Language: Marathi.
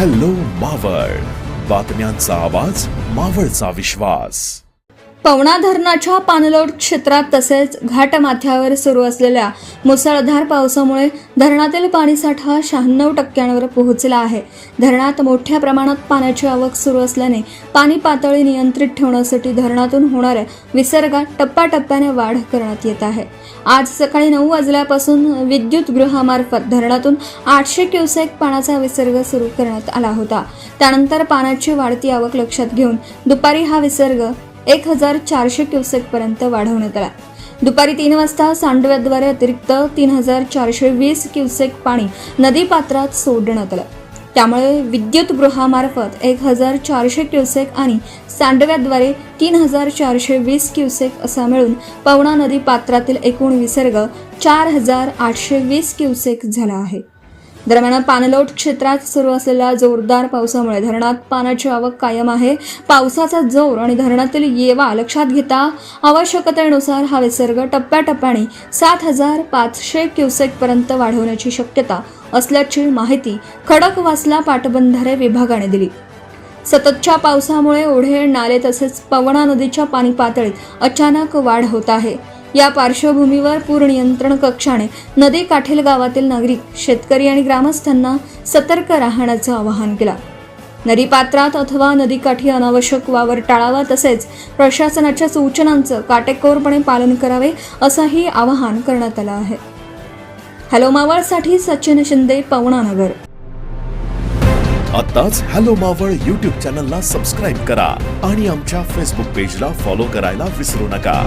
हॅलो मावळ, बातम्यांचा आवाज, मावळचा विश्वास. पवना धरणाच्या पाणलोट क्षेत्रात तसेच घाटमाथ्यावर सुरू असलेल्या मुसळधार पावसामुळे धरणातील पाणीसाठा 96% पोहोचला आहे. धरणात मोठ्या प्रमाणात पाण्याची आवक सुरू असल्याने पाणी पातळी नियंत्रित ठेवण्यासाठी धरणातून होणाऱ्या विसर्गात टप्प्याटप्प्याने वाढ करण्यात येत आहे. आज सकाळी 9 वाजल्यापासून विद्युत गृहामार्फत धरणातून 800 क्युसेक पाण्याचा विसर्ग सुरू करण्यात आला होता. त्यानंतर पाण्याची वाढती आवक लक्षात घेऊन दुपारी हा विसर्ग 1400 क्युसेक पर्यंत वाढवण्यात आला. दुपारी 3 वाजता सांडव्याद्वारे अतिरिक्त 3420 क्युसेक पाणी नदीपात्रात सोडण्यात आलं. त्यामुळे विद्युत गृहामार्फत 1400 क्युसेक आणि सांडव्याद्वारे 3420 क्युसेक असा मिळून पवना नदी पात्रातील एकूण विसर्ग 4820 क्युसेक झाला आहे. दरम्यान पाणलोट क्षेत्रात सुरू असलेल्या जोरदार पावसामुळे धरणात पाण्याची आवक कायम आहे. पावसाचा जोर आणि धरणातील येवा लक्षात घेता आवश्यकतेनुसार हा विसर्ग टप्प्याटप्प्याने 7500 क्युसेक पर्यंत वाढवण्याची शक्यता असल्याची माहिती खडकवासला पाटबंधारे विभागाने दिली. सततच्या पावसामुळे ओढे, नाले तसेच पवना नदीच्या पाणी पातळीत अचानक वाढ होत आहे. या पार्श्वभूमीवर पूर नियंत्रण कक्षाने नदी काठील गावातील नागरिक, शेतकरी आणि ग्रामस्थांना सतर्क राहण्याचं आवाहन केलं. नदीपात्रात अथवा नदीकाठी अनावश्यक वावर टाळावा तसेच प्रशासनाच्या सूचनांचं काटेकोरपणे पालन करावे असंही आवाहन करण्यात आलं आहे. हॅलो मावळसाठी सचिन शिंदे, पवना नगर. आताच हॅलो मावळ YouTube चॅनलला सबस्क्राईब करा आणि आमच्या फेसबुक पेजला फॉलो करायला विसरू नका.